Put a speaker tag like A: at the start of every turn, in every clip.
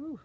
A: Ooh.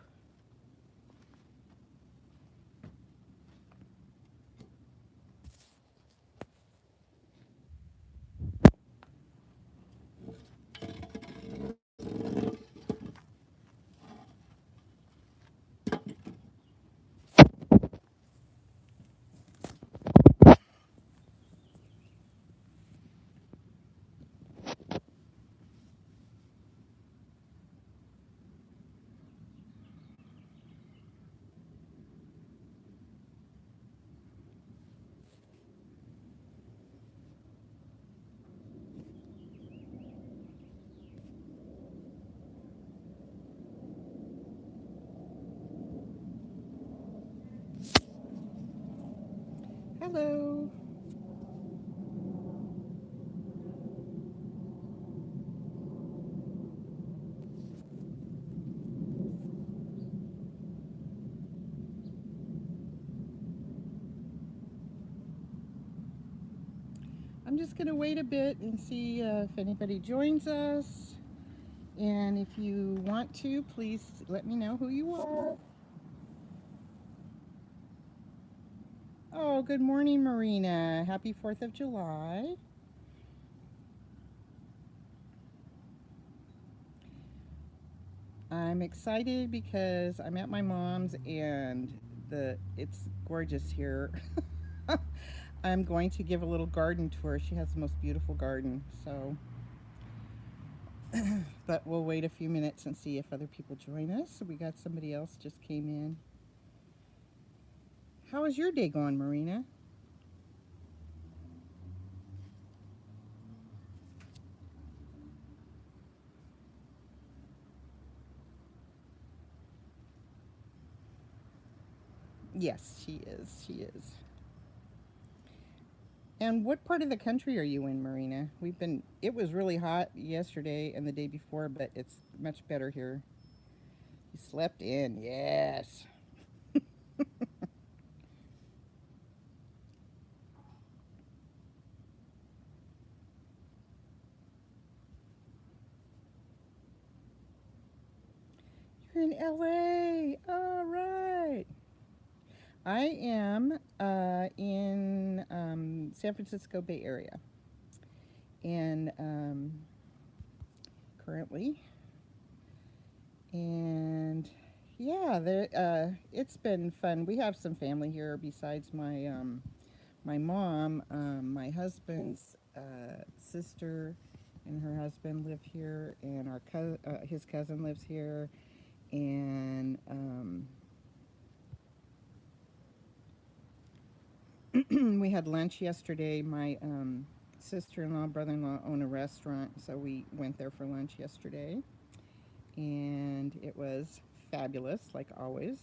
A: Hello. I'm just going to wait a bit and see if anybody joins us. And if you want to, please let me know who you are. Oh, good morning, Marina. Happy 4th of July. I'm excited because I'm at my mom's and it's gorgeous here. I'm going to give a little garden tour. She has the most beautiful garden. So, but we'll wait a few minutes and see if other people join us. So we got somebody else just came in. How is your day going, Marina? Yes, she is. She is. And what part of the country are you in, Marina? It was really hot yesterday and the day before, but it's much better here. You slept in, yes. You're in LA. All right. I am in San Francisco Bay Area. And currently. And yeah, it's been fun. We have some family here besides my mom. My husband's sister and her husband live here, and his cousin lives here, and we had lunch yesterday. My sister-in-law, brother-in-law own a restaurant, so we went there for lunch yesterday, and it was fabulous, like always.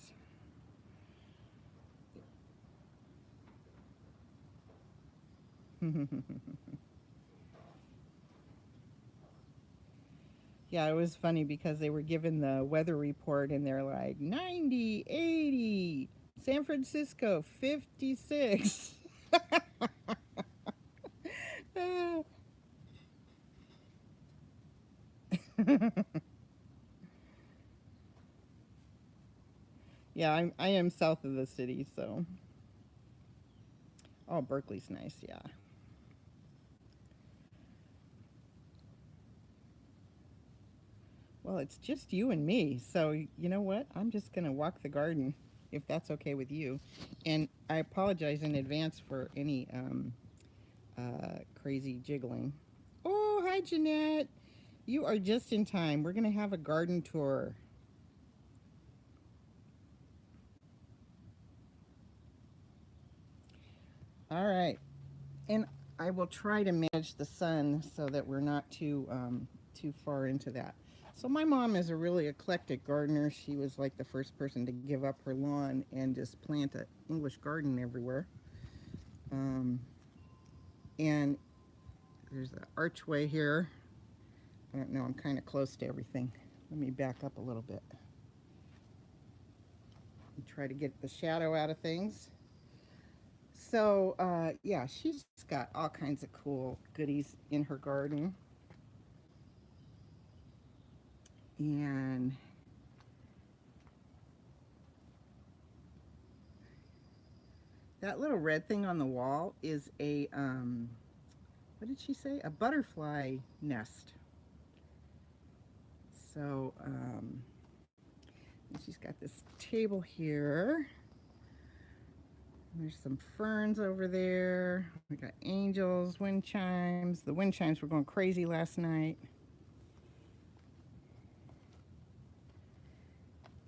A: Yeah, it was funny because they were given the weather report and they're like 90, 80, San Francisco 56. Yeah, I am south of the city, so oh, Berkeley's nice, yeah. Well, it's just you and me, so you know what? I'm just gonna walk the garden if that's okay with you. And I apologize in advance for any crazy jiggling. Oh, hi, Jeanette. You are just in time. We're going to have a garden tour. All right. And I will try to manage the sun so that we're not too far into that. So my mom is a really eclectic gardener. She was like the first person to give up her lawn and just plant an English garden everywhere. Um, and there's an archway here. I don't know. I'm kind of close to everything. Let me back up a little bit and try to get the shadow out of things. So, yeah, she's got all kinds of cool goodies in her garden. And That little red thing on the wall is a, what did she say? A butterfly nest. So, she's got this table here. There's some ferns over there. We got angels, wind chimes. The wind chimes were going crazy last night.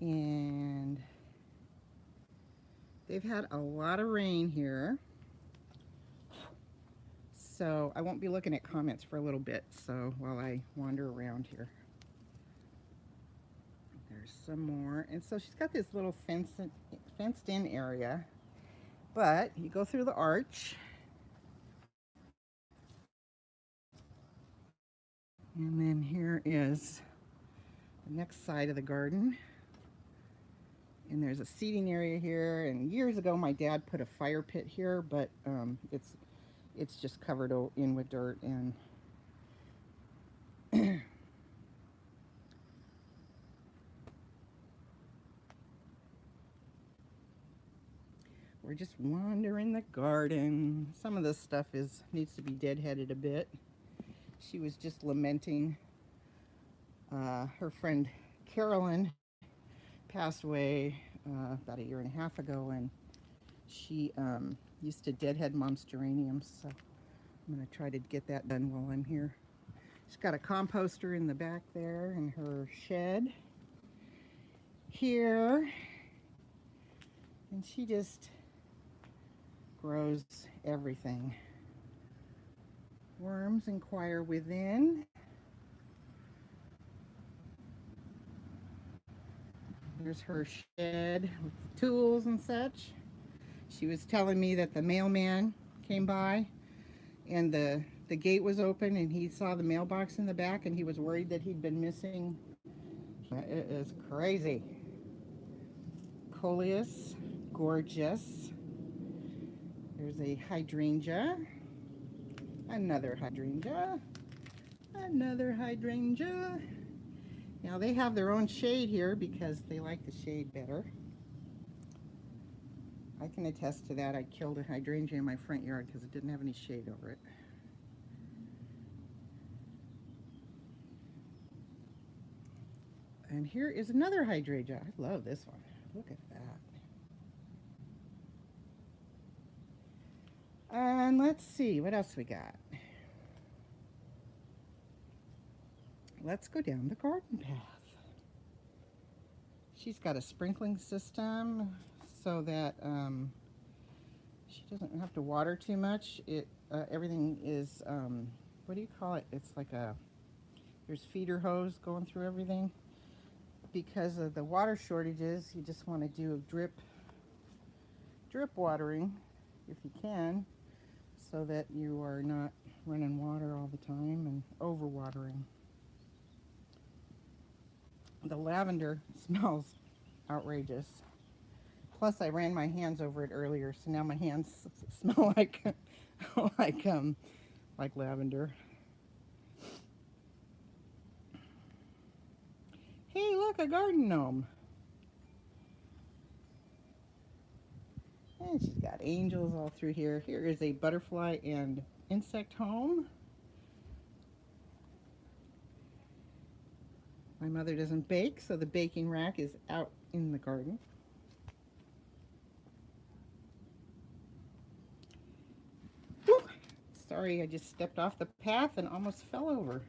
A: And they've had a lot of rain here. So I won't be looking at comments for a little bit, so while I wander around here. There's some more. And so she's got this little fenced in area. But you go through the arch. And then here is the next side of the garden. And there's a seating area here. And years ago, my dad put a fire pit here, but it's just covered in with dirt. And we're just wandering the garden. Some of this stuff needs to be deadheaded a bit. She was just lamenting her friend Carolyn passed away about 1.5 years ago, and she used to deadhead Mom's geraniums, so I'm going to try to get that done while I'm here. She's got a composter in the back there in her shed here, and she just grows everything. Worms inquire within. There's her shed with tools and such. She was telling me that the mailman came by and the gate was open and he saw the mailbox in the back and he was worried that he'd been missing. It is crazy. Coleus, gorgeous. There's a hydrangea, another hydrangea, another hydrangea. Now they have their own shade here because they like the shade better. I can attest to that. I killed a hydrangea in my front yard because it didn't have any shade over it. And here is another hydrangea. I love this one. Look at that. And let's see, what else we got? Let's go down the garden path. She's got a sprinkling system so that she doesn't have to water too much. Everything is, what do you call it? It's like there's feeder hose going through everything. Because of the water shortages, you just want to do drip watering if you can, so that you are not running water all the time and overwatering. The lavender smells outrageous. Plus, I ran my hands over it earlier, so now my hands smell like lavender. Hey, look, a garden gnome. And she's got angels all through here. Here is a butterfly and insect home. My mother doesn't bake, so the baking rack is out in the garden. Whew. Sorry, I just stepped off the path and almost fell over.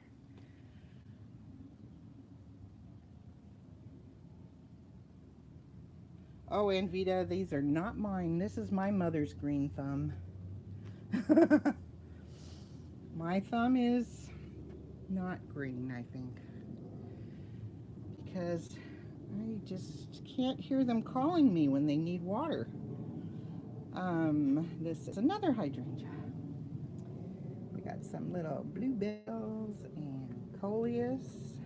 A: Oh, and Vita, these are not mine. This is my mother's green thumb. My thumb is not green, I think. Because I just can't hear them calling me when they need water. This is another hydrangea. We got some little bluebells and coleus.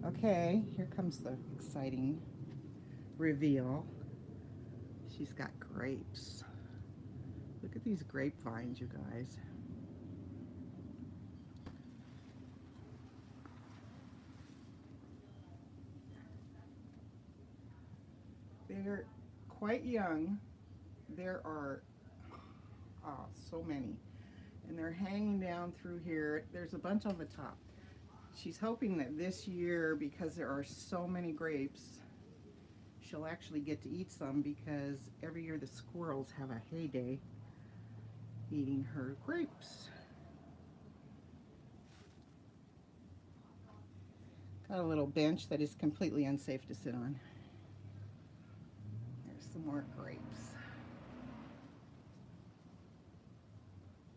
A: Okay, here comes the exciting reveal. She's got grapes. Look at these grapevines, you guys. They're quite young. there are so many. And they're hanging down through here. There's a bunch on the top. She's hoping that this year, because there are so many grapes, she'll actually get to eat some, because every year the squirrels have a heyday eating her grapes. Got a little bench that is completely unsafe to sit on. There's some more grapes.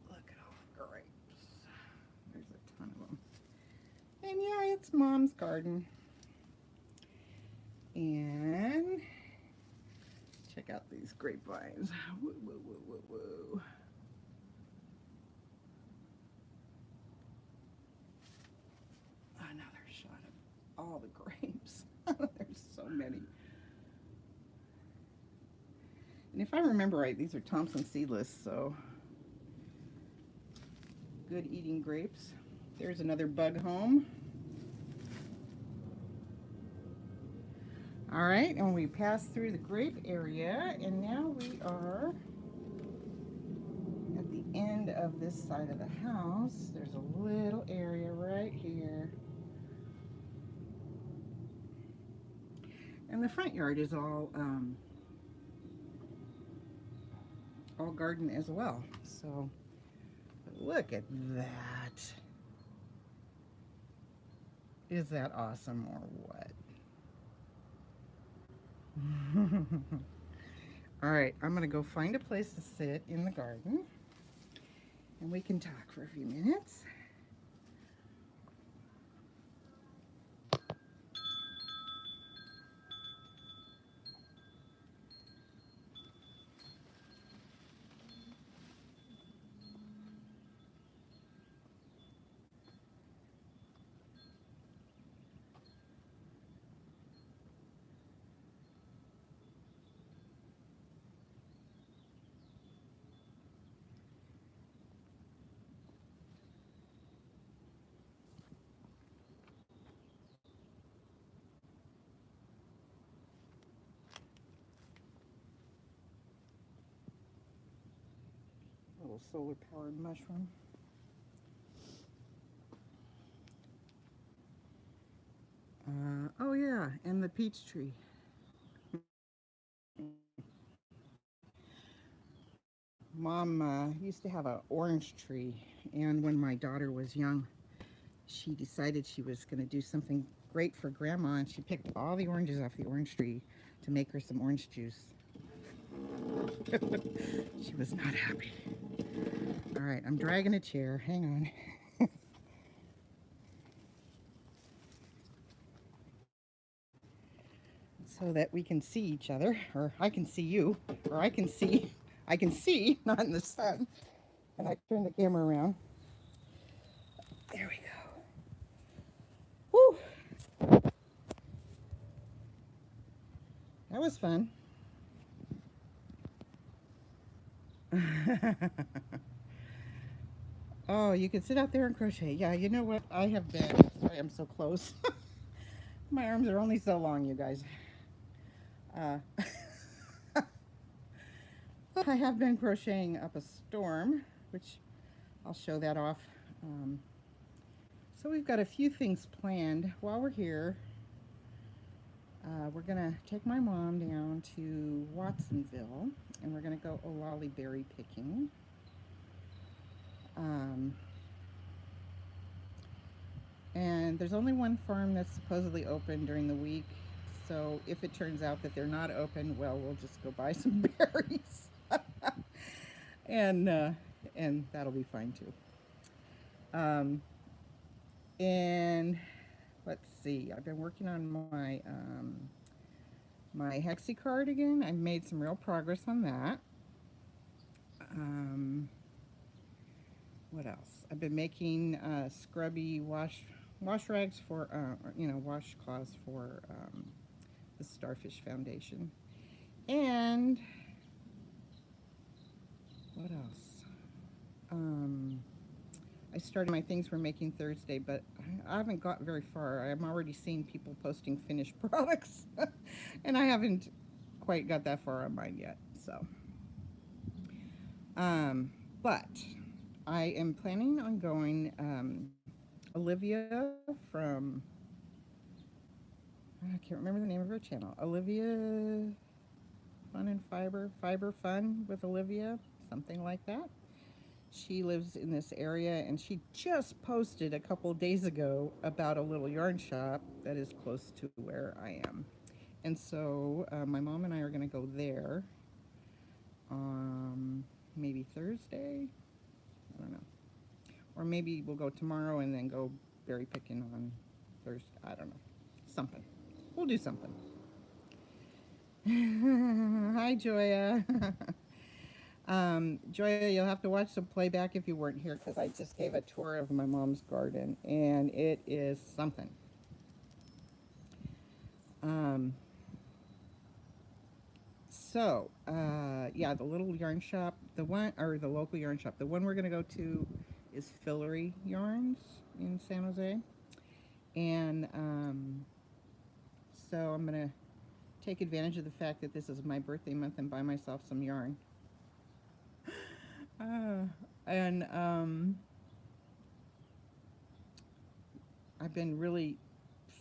A: Look at all the grapes. There's a ton of them. And yeah, it's Mom's garden. And check out these grapevines. Woo, woo, woo, woo, woo. Another shot of all the grapes. There's so many. And if I remember right, these are Thompson seedless, so good eating grapes. There's another bug home. All right, and we passed through the grape area, and now we are at the end of this side of the house. There's a little area right here. And the front yard is all garden as well. So look at that. Is that awesome or what? All right, I'm gonna go find a place to sit in the garden and we can talk for a few minutes. Little solar powered mushroom. Oh yeah, and the peach tree. Mom used to have an orange tree, and when my daughter was young, she decided she was going to do something great for Grandma, and she picked all the oranges off the orange tree to make her some orange juice. She was not happy. All right, I'm dragging a chair. Hang on. So that we can see each other, or I can see you, or I can see, not in the sun. And I turn the camera around. There we go. Woo! That was fun. Oh, you can sit out there and crochet. Yeah, you know what? I have been, sorry, I'm so close. My arms are only so long, you guys. I have been crocheting up a storm, which I'll show that off. So we've got a few things planned while we're here. We're gonna take my mom down to Watsonville, and we're gonna go olali berry picking. And there's only one farm that's supposedly open during the week, so if it turns out that they're not open, well, we'll just go buy some berries. And that'll be fine too. And let's see, I've been working on my my hexie card again. I've made some real progress on that. What else? I've been making scrubby wash rags for, washcloths for the Starfish Foundation. And what else? I started my things for making Thursday, but I haven't got very far. I'm already seeing people posting finished products, and I haven't quite got that far on mine yet. So Um, but I am planning on going. Olivia from I can't remember the name of her channel. Olivia Fun and Fiber Fun with Olivia, something like that. She lives in this area, and she just posted a couple days ago about a little yarn shop that is close to where I am. And so my mom and I are going to go there maybe Thursday. I don't know. Or maybe we'll go tomorrow and then go berry picking on Thursday. I don't know. Something. We'll do something. Hi, Joya. Joya, you'll have to watch the playback if you weren't here because I just gave a tour of my mom's garden and it is something. Um, yeah, the little yarn shop, the one, or the local yarn shop, the one we're going to go to is Fillery Yarns in San Jose. And so I'm going to take advantage of the fact that this is my birthday month and buy myself some yarn. And I've been really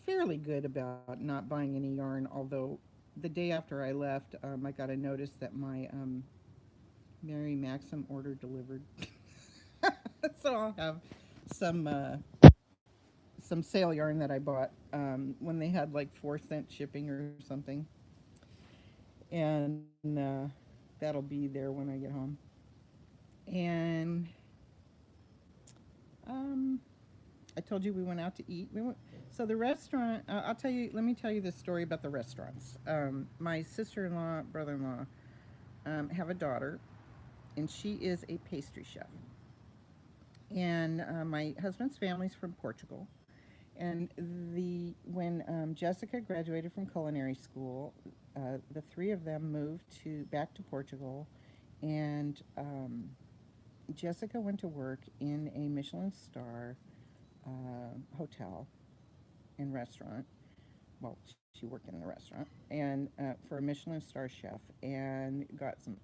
A: fairly good about not buying any yarn, although the day after I left, I got a notice that my Mary Maxim order delivered. So I'll have some uh, some sale yarn that I bought when they had like 4 cent shipping or something, and that'll be there when I get home. And um, I told you we went out to eat. We went. So the restaurant. I'll tell you. Let me tell you the story about the restaurants. My sister-in-law, brother-in-law, have a daughter, and she is a pastry chef. And my husband's family's from Portugal. And the when Jessica graduated from culinary school, the three of them moved to back to Portugal, and Jessica went to work in a Michelin star hotel and restaurant. Well, she worked in the restaurant and for a Michelin star chef, and got some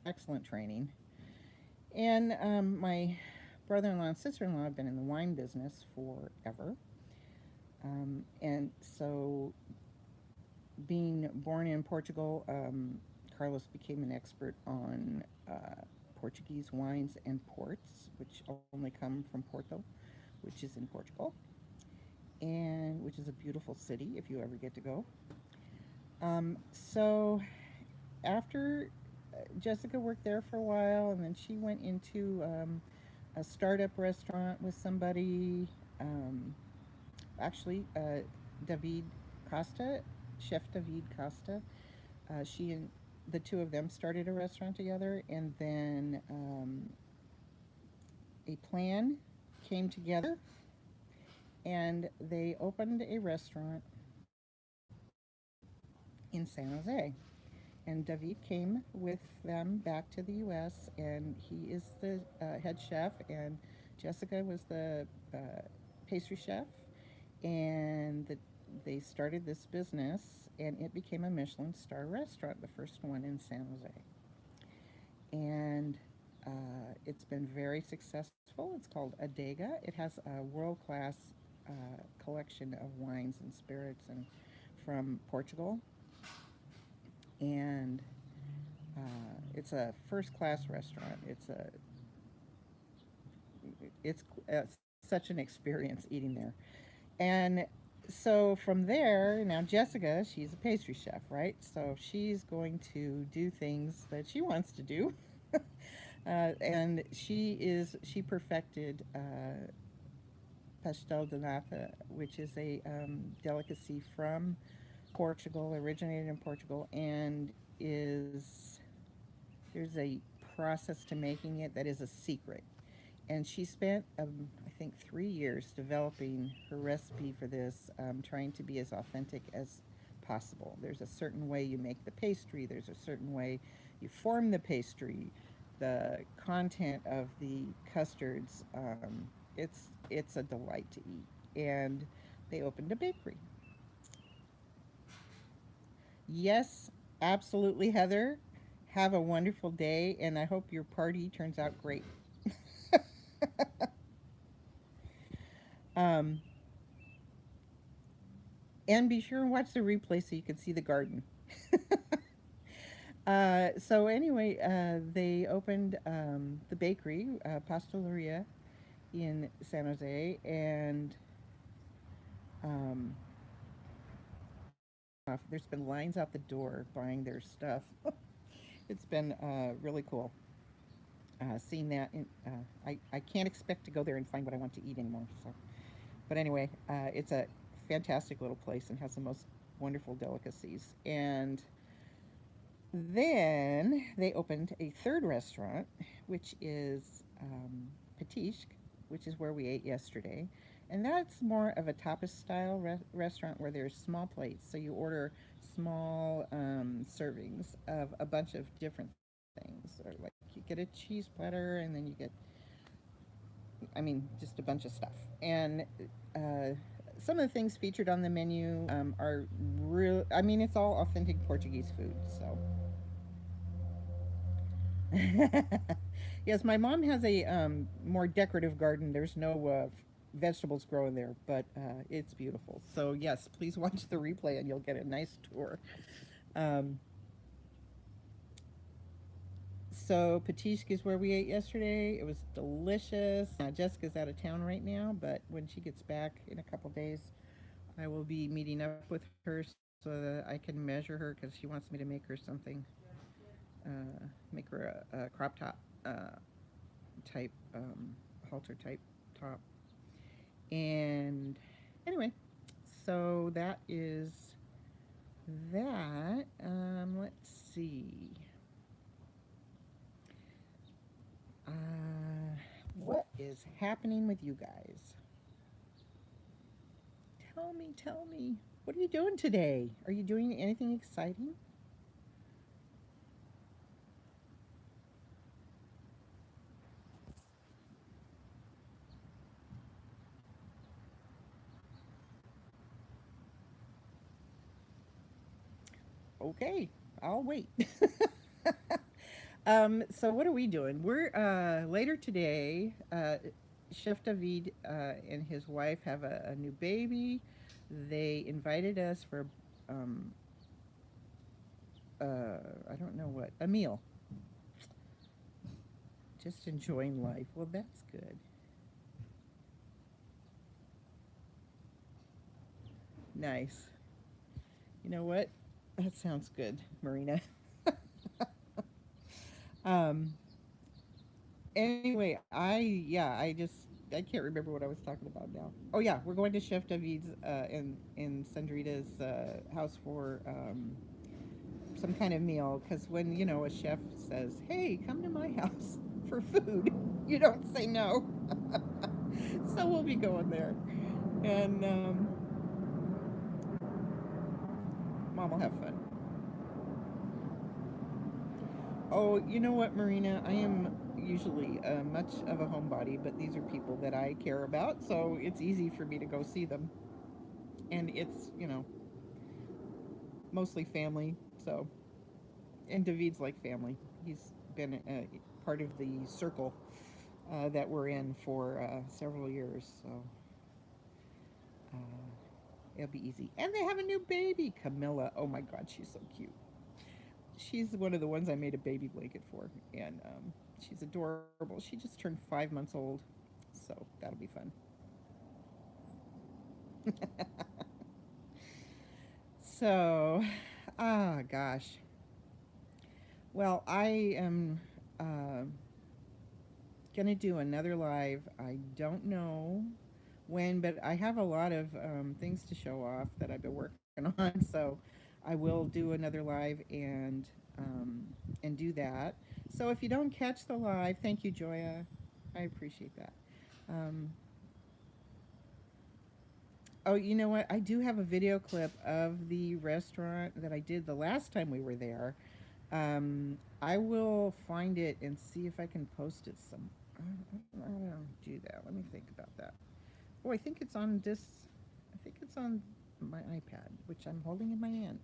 A: excellent training. And my brother-in-law and sister-in-law have been in the wine business forever. And so, being born in Portugal, Carlos became an expert on Portuguese wines and ports, which only come from Porto, which is in Portugal, and which is a beautiful city if you ever get to go. So, after Jessica worked there for a while, and then she went into a startup restaurant with somebody. Um, actually, David Costa, Chef David Costa. She and the two of them started a restaurant together, and then a plan came together, and they opened a restaurant in San Jose. And David came with them back to the U.S., and he is the head chef, and Jessica was the pastry chef, and they started this business, and it became a Michelin star restaurant, the first one in San Jose. And it's been very successful. It's called Adega. It has a world class collection of wines and spirits and from Portugal, and it's a first class restaurant. It's such an experience eating there. And so from there, now Jessica, she's a pastry chef, right? So she's going to do things that she wants to do. And she perfected pastel de nata, which is a delicacy from Portugal, originated in Portugal, and is there's a process to making it that is a secret. And she spent, I think, 3 years developing her recipe for this, trying to be as authentic as possible. There's a certain way you make the pastry, there's a certain way you form the pastry, the content of the custards. It's a delight to eat. And they opened a bakery. Yes, absolutely, Heather. have a wonderful day, and I hope your party turns out great. um, and be sure and watch the replay so you can see the garden. So anyway, they opened the bakery, Pasteleria, in San Jose, and um, there's been lines out the door buying their stuff. It's been really cool seeing that. I can't expect to go there and find what I want to eat anymore. So, but anyway, it's a fantastic little place and has the most wonderful delicacies. And then they opened a third restaurant, which is Petishk, which is where we ate yesterday. And that's more of a tapas style restaurant where there's small plates. So you order small servings of a bunch of different things. Or like you get a cheese platter and then you get, I mean, just a bunch of stuff. And uh, some of the things featured on the menu are real, I mean, it's all authentic Portuguese food. So yes, my mom has a more decorative garden. There's no vegetables growing there, but it's beautiful. So yes, please watch the replay and you'll get a nice tour. Um, so Petishk is where we ate yesterday. It was delicious. Jessica's out of town right now, but when she gets back in a couple days, I will be meeting up with her so that I can measure her because she wants me to make her something, make her a crop top type halter type top. And anyway, so that is that. Let's see. What is happening with you guys? Tell me, tell me. What are you doing today? Are you doing anything exciting? Okay, I'll wait. So what are we doing? We're later today. Chef David and his wife have a new baby. They invited us for um, I don't know what, a meal. Just enjoying life. Well, that's good. Nice. You know what? That sounds good, Marina. um. Anyway, I can't remember what I was talking about now. Oh yeah, we're going to Chef David's in Sandrita's house for some kind of meal. Because when a chef says, "Hey, come to my house for food," you don't say no. So we'll be going there, and Mom will have fun. Oh, you know what, Marina? I am usually much of a homebody, but these are people that I care about, so it's easy for me to go see them. And it's, mostly family. So, and David's like family. He's been part of the circle that we're in for several years. So, uh, it'll be easy. And they have a new baby, Camilla. Oh my God, she's so cute. She's one of the ones I made a baby blanket for, and she's adorable. She just turned 5 months old, so that'll be fun. So, gosh. Well, I am uh, gonna do another live. I don't know when, but I have a lot of things to show off that I've been working on. So I will do another live and do that. So if you don't catch the live, thank you, Joya. I appreciate that. Um, oh, you know what? I do have a video clip of the restaurant that I did the last time we were there. I will find it and see if I can post it some. I don't do that. Let me think about that. Oh, I think it's on this. I think it's on my iPad, which I'm holding in my hand.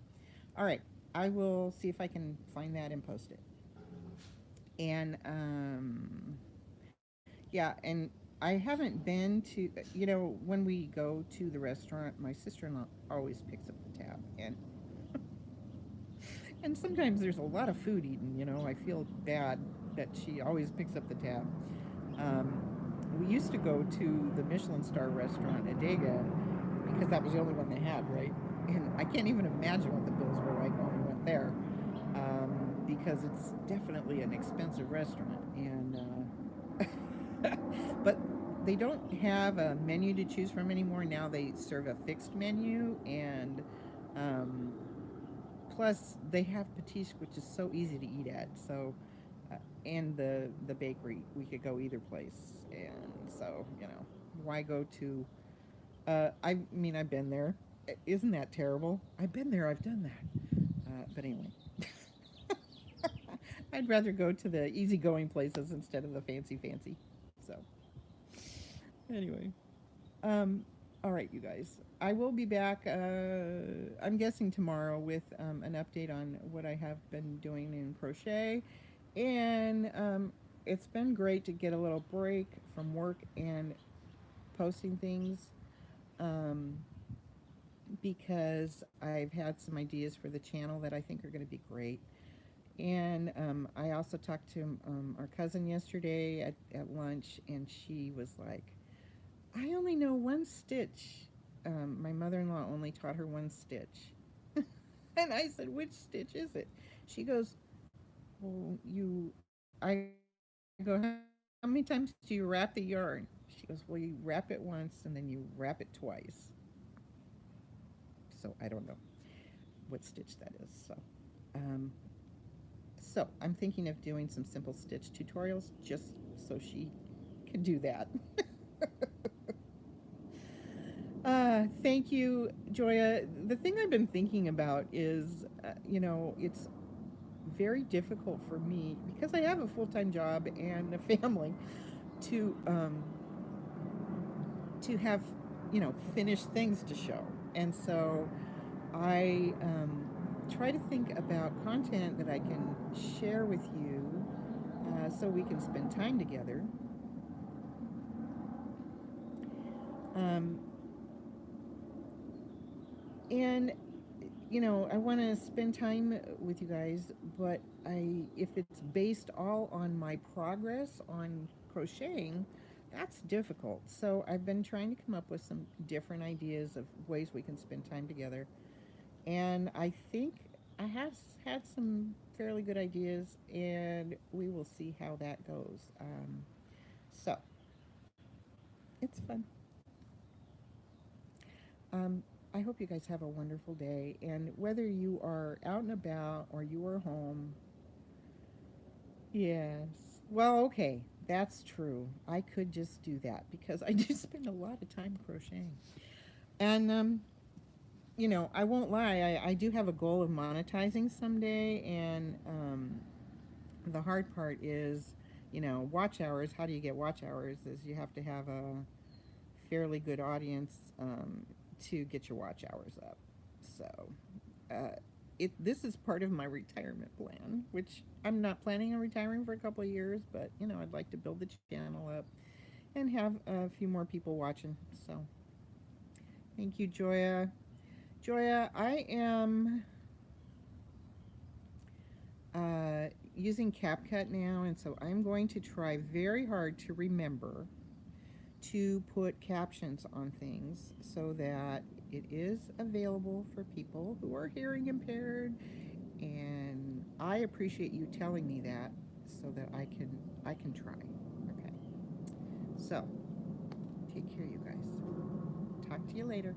A: All right, I will see if I can find that and post it. And yeah, and I haven't been to, when we go to the restaurant, my sister-in-law always picks up the tab, and sometimes there's a lot of food eaten. I feel bad that she always picks up the tab. Um, we used to go to the Michelin star restaurant at Adega because that was the only one they had, right? And I can't even imagine what the bills were like when we went there, because it's definitely an expensive restaurant. But they don't have a menu to choose from anymore. Now they serve a fixed menu, and um, plus they have Patish, which is so easy to eat at. So, and the bakery, we could go either place, and so why go to? I mean, I've been there. Isn't that terrible? I've been there. I've done that. But anyway, I'd rather go to the easygoing places instead of the fancy. So anyway, um, all right, you guys. I will be back. I'm guessing tomorrow with an update on what I have been doing in crochet, and it's been great to get a little break from work and posting things. Um, because I've had some ideas for the channel that I think are going to be great. And I also talked to our cousin yesterday at lunch, and she was like, I only know one stitch. My mother in law only taught her one stitch. And I said, which stitch is it? She goes, well, I go, how many times do you wrap the yarn? She goes, well, you wrap it once and then you wrap it twice. So I don't know what stitch that is. Um, so I'm thinking of doing some simple stitch tutorials just so she can do that. Thank you, Joya. The thing I've been thinking about is, it's very difficult for me because I have a full-time job and a family to have finished things to show, and so I try to think about content that I can share with you, so we can spend time together. Um, and I want to spend time with you guys, but if it's based all on my progress on crocheting, that's difficult. So I've been trying to come up with some different ideas of ways we can spend time together, and I think I have had some fairly good ideas, and we will see how that goes. So it's fun. Um, I hope you guys have a wonderful day. And whether you are out and about or you are home, yes. Well, okay, that's true. I could just do that because I do spend a lot of time crocheting. And, I won't lie, I do have a goal of monetizing someday. And the hard part is, watch hours. How do you get watch hours? Is you have to have a fairly good audience to get your watch hours up. So, uh, this is part of my retirement plan, which I'm not planning on retiring for a couple of years, but I'd like to build the channel up and have a few more people watching. So, thank you, Joya. Joya, I am using CapCut now, and so I'm going to try very hard to remember to put captions on things so that it is available for people who are hearing impaired, and I appreciate you telling me that so that I can try. Okay. So, take care, you guys. Talk to you later.